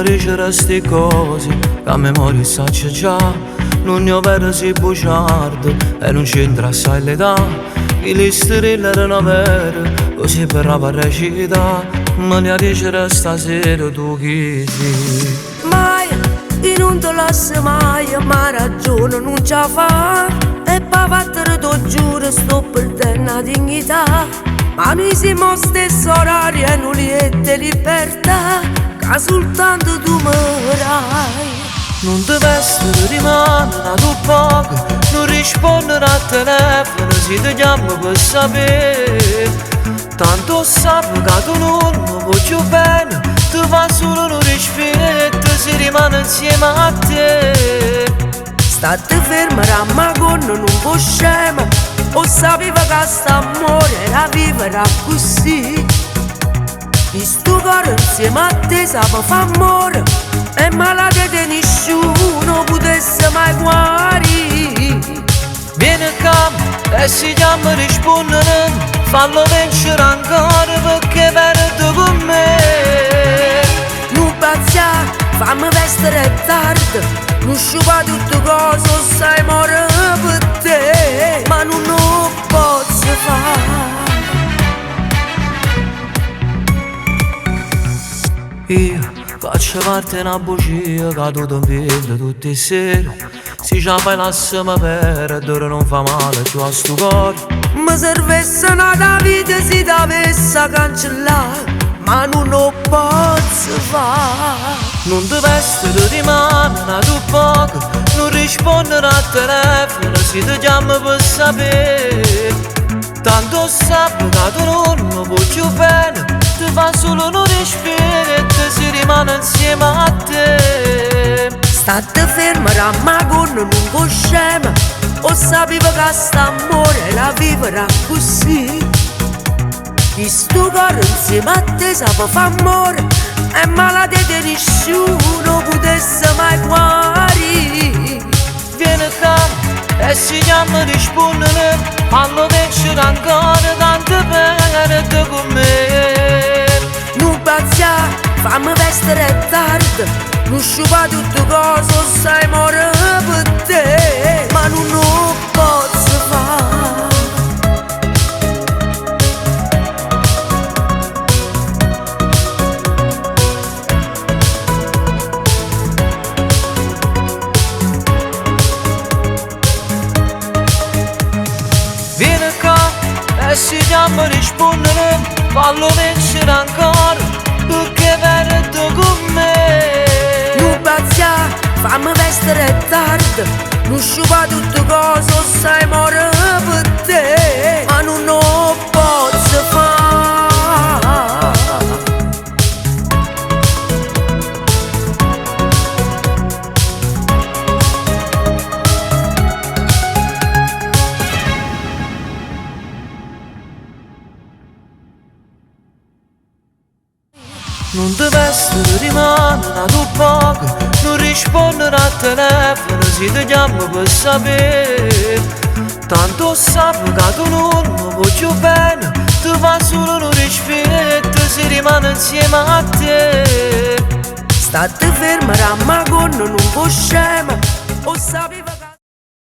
mi dice sti cose che a memoria saccio già. Non ne ho vero si bugiardo e non c'entra assai l'età. Che le stelle erano vere, così per la parrecita. Ma ne dice stasera tu chi sei. Mai, io non te lascio mai, ma ragione non ce la fa. E per battere tu giuro sto perdendo la dignità. Ma noi siamo stesso orari e non liete libertà, che soltanto tu morai. Non ti vesti rimane da tu poco, non rispondere al telefono se ti chiamo per sapere. Tanto sapo che tu non mi vuoi più bene, ti fa solo un rispetto se rimane insieme a te. State ferma, ramagonna, non può scema, o sapeva che st'amore era vivere così. In sto cuore insieme a te sapeva fa amore, e malate di nessuno potesse mai guarire. Vieni qua e si chiama rispondere, fallo vincere ancora perché verde con me. Non pazzia, fammi vestire tardi, non sciupa tutto cosa, sai morire per te, ma non lo posso fare. Io faccio parte di una bugia che tu ti vedi tutte le sere. Se ce la fai lasciami per ora non fa male più a sto cuore. Mi servesse una vita se ti avesse cancellare, ma non lo posso fare. Non ti vesti, ti rimane tu poco, non rispondere al telefono se ti chiamo per sapere. Tanto sapo che tu non mi vuoi più bene, ti fa solo un rispetto se rimane insieme a te. State ferma, ramagonna, non può scema, o sapeva che st'amore era vivere così. In sto cuore insieme a te sapeva fa amore, e malate di nessuno potesse mai guarire. Vieni qua e si chiama rispondere, fallo vincere ancora tanto perde con me. Non pazzia, fammi vestire tardi, non sciupa tutto cosa, sai morire per te, ma non lo posso fare. Vieni qua e si chiama rispondere, fallo vincere ancora perché verde con me. Non pazzia, fammi vestire tardi, non sciupa tutto cosa, sai morire per te, ma non lo posso fare. Non ti vesti, ti rimane tu poco, non rispondere al telefono se ti chiamo per sapere. Tanto sapo che tu non mi vuoi più bene, ti fa solo un rispetto se rimane insieme a te. State ferma, ramagonna, non può scema, o sapeva